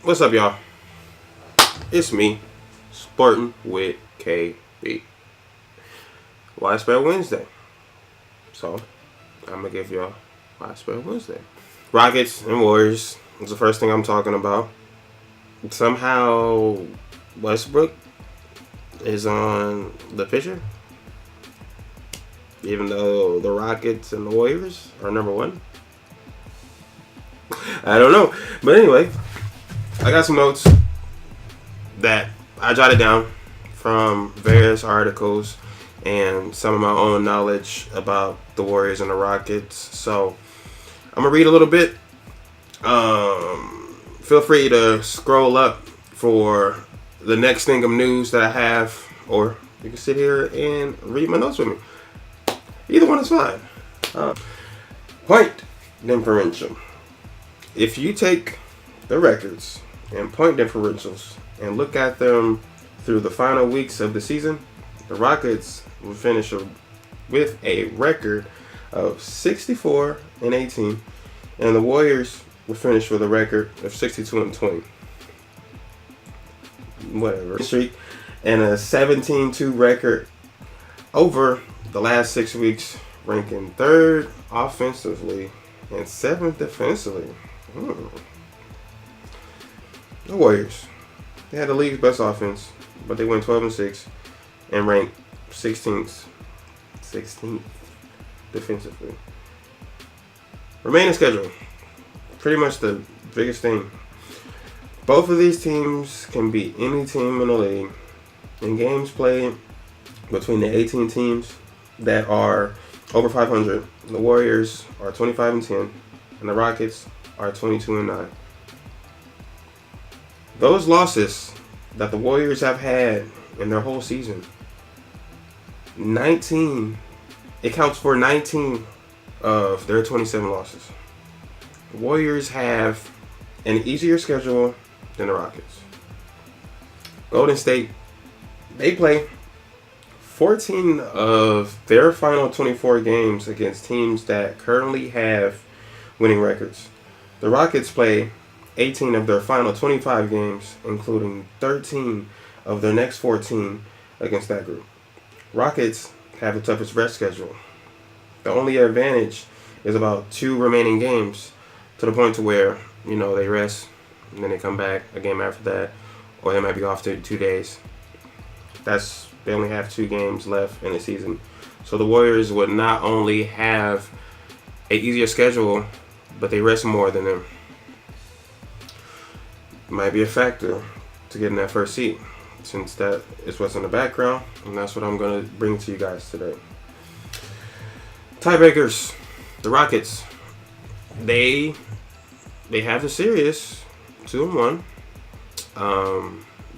What's up, y'all? It's me, Sporting with KB. Widespread Wednesday. So, I'm gonna give y'all Widespread Wednesday. Rockets and Warriors is the first thing I'm talking about. Somehow, Westbrook is on the picture, even though the Rockets and the Warriors are number one. I don't know, but anyway, I got some notes that I jotted down from various articles and some of my own knowledge about the Warriors and the Rockets. So I'm gonna read a little bit. Feel free to scroll up for the next thing of news that I have, or you can sit here and read my notes with me. Either one is fine. Point differential. If you take the records and point differentials and look at them through the final weeks of the season, the Rockets will finish with a record of 64-18, and the Warriors will finish with a record of 62-20. Whatever. Streak and a 17-2 record over the last 6 weeks, ranking third offensively and seventh defensively. The Warriors, they had the league's best offense, but they went 12-6 and ranked 16th defensively. Remaining schedule, pretty much the biggest thing. Both of these teams can beat any team in the league. In games played between the 18 teams that are over 500, the Warriors are 25-10, and the Rockets are 22-9. Those losses that the Warriors have had in their whole season, it counts for 19 of their 27 losses. The Warriors have an easier schedule than the Rockets. Golden State, they play 14 of their final 24 games against teams that currently have winning records. The Rockets play 18 of their final 25 games, including 13 of their next 14 against that group. Rockets have the toughest rest schedule. The only advantage is about 2 remaining games, to the point to where, they rest and then they come back a game after that, or they might be off to 2 days. They only have 2 games left in the season. So the Warriors would not only have an easier schedule, but they rest more than them. Might be a factor to getting that first seat, since that is what's in the background, and that's what I'm going to bring to you guys today. Tiebreakers. The Rockets, they have the series 2-1.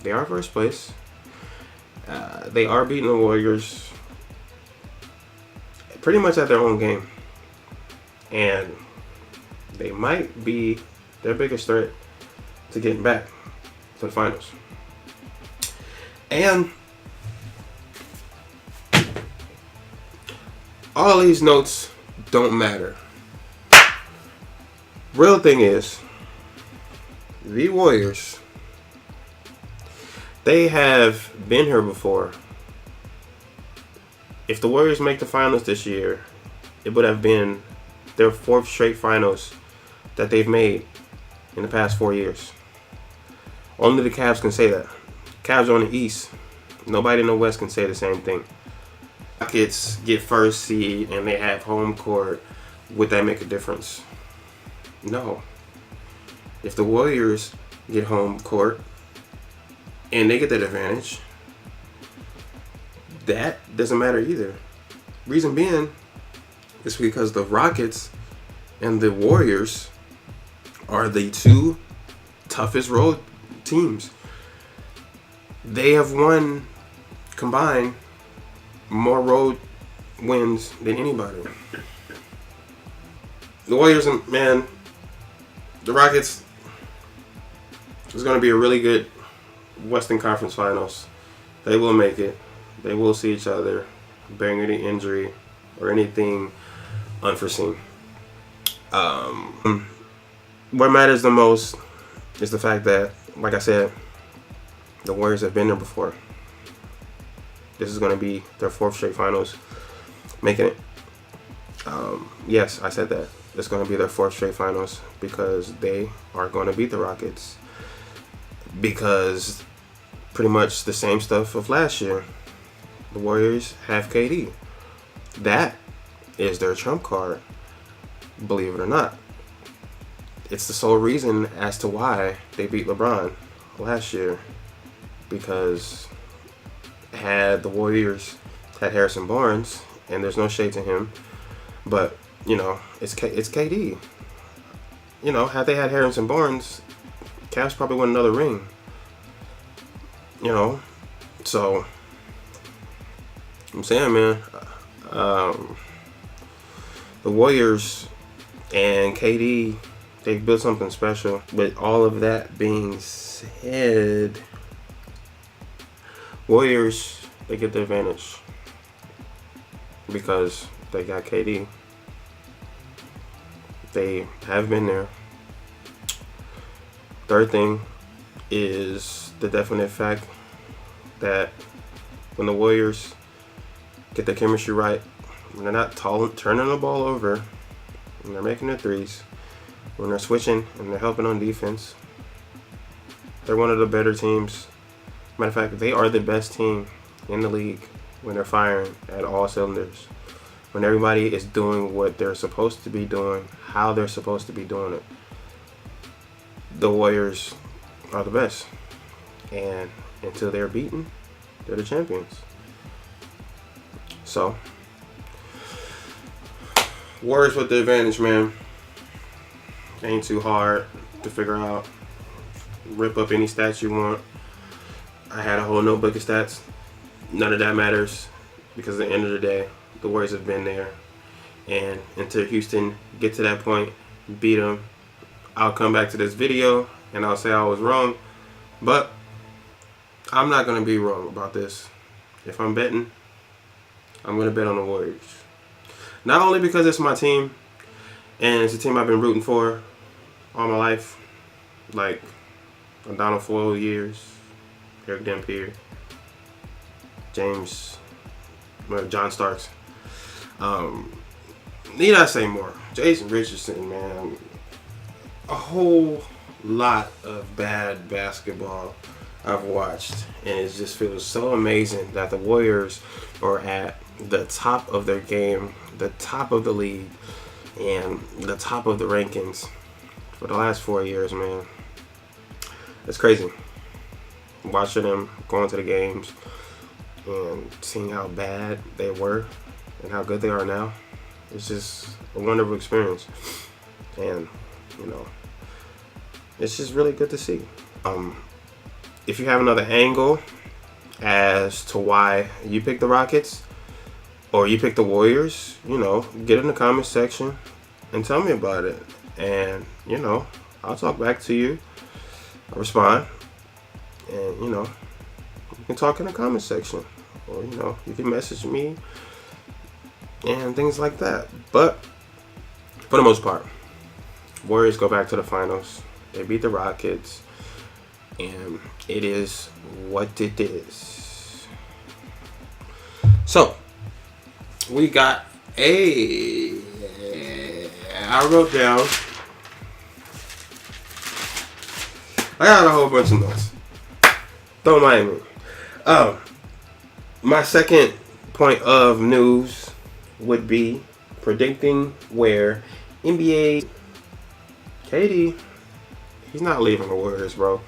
They are first place. They are beating the Warriors pretty much at their own game, and they might be their biggest threat to getting back to the finals. And all these notes don't matter. Real thing is, the Warriors, they have been here before. If the Warriors make the finals this year, it would have been their 4th straight finals that they've made in the past 4 years. Only the Cavs can say that. Cavs are on the East. Nobody in the West can say the same thing. Rockets get first seed and they have home court. Would that make a difference? No. If the Warriors get home court and they get that advantage, that doesn't matter either. Reason being is because the Rockets and the Warriors are the 2 toughest road teams. They have won combined more road wins than anybody. The Warriors, man, the Rockets is going to be a really good Western Conference Finals. They will make it. They will see each other, bearing any injury or anything unforeseen. What matters the most is the fact that, like I said, the Warriors have been there before. This is going to be their 4th straight finals, making it. Yes, I said that. It's going to be their 4th straight finals because they are going to beat the Rockets. Because pretty much the same stuff of last year. The Warriors have KD. That is their trump card, believe it or not. It's the sole reason as to why they beat LeBron last year. Because had the Warriors had Harrison Barnes, and there's no shade to him, but you know, it's KD. You know, had they had Harrison Barnes, Cavs probably won another ring. You know, so I'm saying, man, the Warriors and KD, they built something special. With all of that being said, Warriors, they get the advantage because they got KD. They have been there. Third thing is the definite fact that when the Warriors get their chemistry right, when they're not turning the ball over, when they're making their threes, when they're switching and they're helping on defense, they're one of the better teams. Matter of fact, they are the best team in the league when they're firing at all cylinders. When everybody is doing what they're supposed to be doing, how they're supposed to be doing it. The Warriors are the best. And until they're beaten, they're the champions. So, Warriors with the advantage, man. Ain't too hard to figure out. Rip up any stats you want. I had a whole notebook of stats. None of that matters because at the end of the day, the Warriors have been there. And until Houston get to that point, beat them, I'll come back to this video and I'll say I was wrong. But I'm not going to be wrong about this. If I'm betting, I'm going to bet on the Warriors. Not only because it's my team, and it's a team I've been rooting for all my life. Like Donald Foyle years, Eric Dampier, John Starks. Need I say more? Jason Richardson, man. A whole lot of bad basketball I've watched, and it just feels so amazing that the Warriors are at the top of their game, the top of the league, and the top of the rankings for the last 4 years, man. It's crazy. Watching them going to the games and seeing how bad they were and how good they are now. It's just a wonderful experience. And, you know, it's just really good to see. If you have another angle as to why you picked the Rockets or you picked the Warriors, you know, get in the comment section and tell me about it. And, you know, I'll talk back to you. I'll respond. And, you know, you can talk in the comment section. Or, you know, you can message me and things like that. But for the most part, Warriors go back to the finals. They beat the Rockets. And it is what it is. So, we got I wrote down, I got a whole bunch of notes. Don't mind me. My second point of news would be predicting where NBA KD, he's not leaving the Warriors, bro.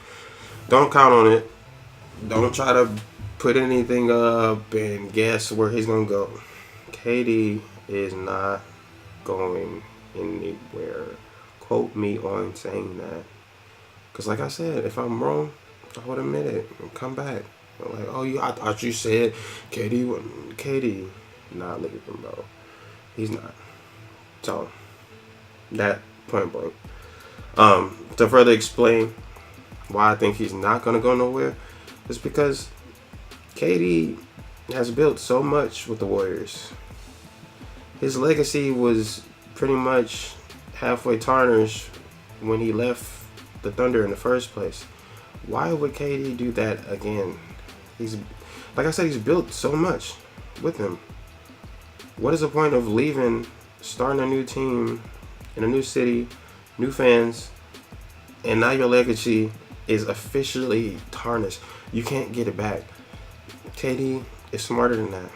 Don't count on it. Don't try to put anything up and guess where he's going to go. KD is not going anywhere. Quote me on saying that. Because like I said, if I'm wrong, I would admit it and come back. Like, oh, I thought you said KD not leaving, bro. He's not. So, that point blank. To further explain why I think he's not going to go nowhere is because KD has built so much with the Warriors. His legacy was pretty much halfway tarnished when he left the Thunder in the first place. Why would KD do that again? He's, like I said, he's built so much with him. What is the point of leaving, starting a new team in a new city, new fans, and now your legacy is officially tarnished? You can't get it back. KD is smarter than that.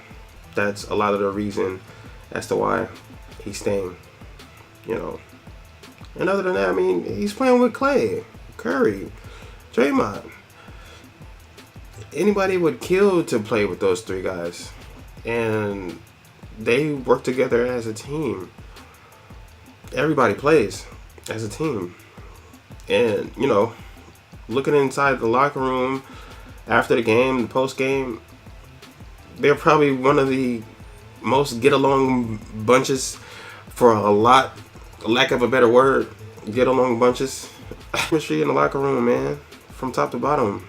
That's a lot of the reason as to why he's staying, you know. And other than that, I mean, he's playing with Clay, Curry, Draymond. Anybody would kill to play with those three guys. And they work together as a team. Everybody plays as a team. And, you know, looking inside the locker room after the game, the post game, they're probably one of the most get along bunches, for a lack of a better word, get along bunches. Chemistry in the locker room, man, from top to bottom.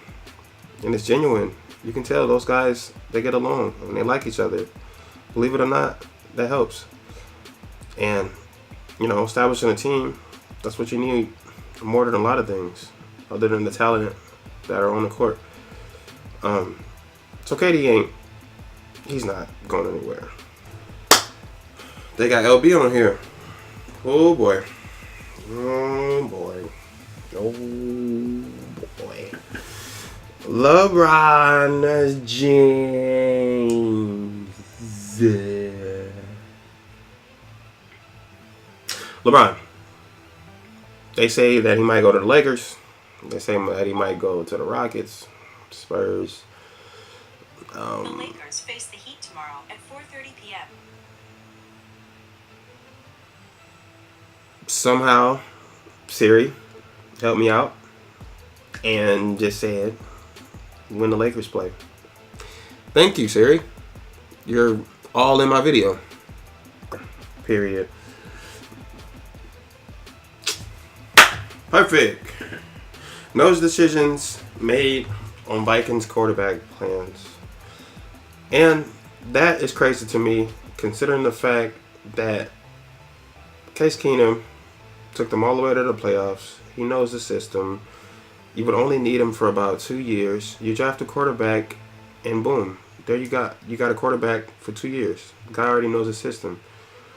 And it's genuine. You can tell those guys, they get along and they like each other. Believe it or not, that helps. And, you know, establishing a team, that's what you need more than a lot of things, other than the talent that are on the court. So KD he's not going anywhere. They got LB on here. Oh boy. Oh boy. Oh boy. LeBron James. LeBron. They say that he might go to the Lakers. They say that he might go to the Rockets, Spurs. The Lakers face the Heat tomorrow at 4:30 p.m. Somehow, Siri, help me out and just said when the Lakers play. Thank you, Siri. You're all in my video. Period. Perfect. Those decisions made on Vikings quarterback plans. And that is crazy to me, considering the fact that Case Keenum took them all the way to the playoffs. He knows the system. You would only need him for about 2 years. You draft a quarterback, and boom, there you got a quarterback for 2 years. The guy already knows the system.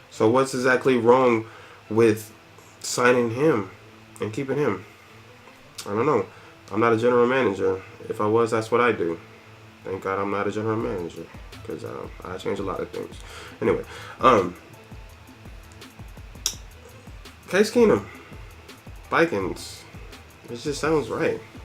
So what's exactly wrong with signing him and keeping him? I don't know. I'm not a general manager. If I was, that's what I do. Thank God I'm not a general manager, because I change a lot of things. Anyway, Case Keenum, Vikings. It just sounds right.